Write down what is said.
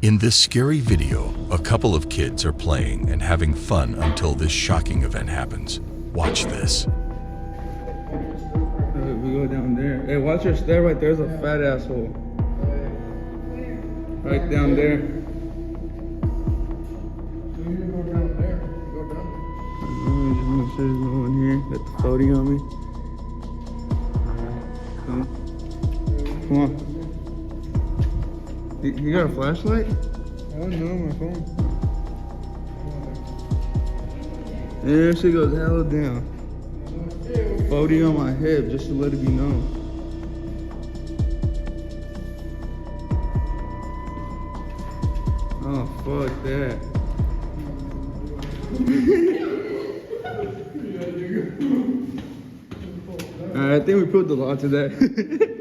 In this scary video, a couple of kids are playing and having fun until this shocking event happens. Watch this. We go down there. Hey, watch your step right there's a fat asshole. Right down there. You need to go down there. Go down I'm just make sure there's no one here. Got the 40 on me. Come on. You got a flashlight? there. I don't know my phone. Yeah, she goes hella down. 40 on my hip, just to let it be known. Oh, fuck that. Alright, I think we put the law to that.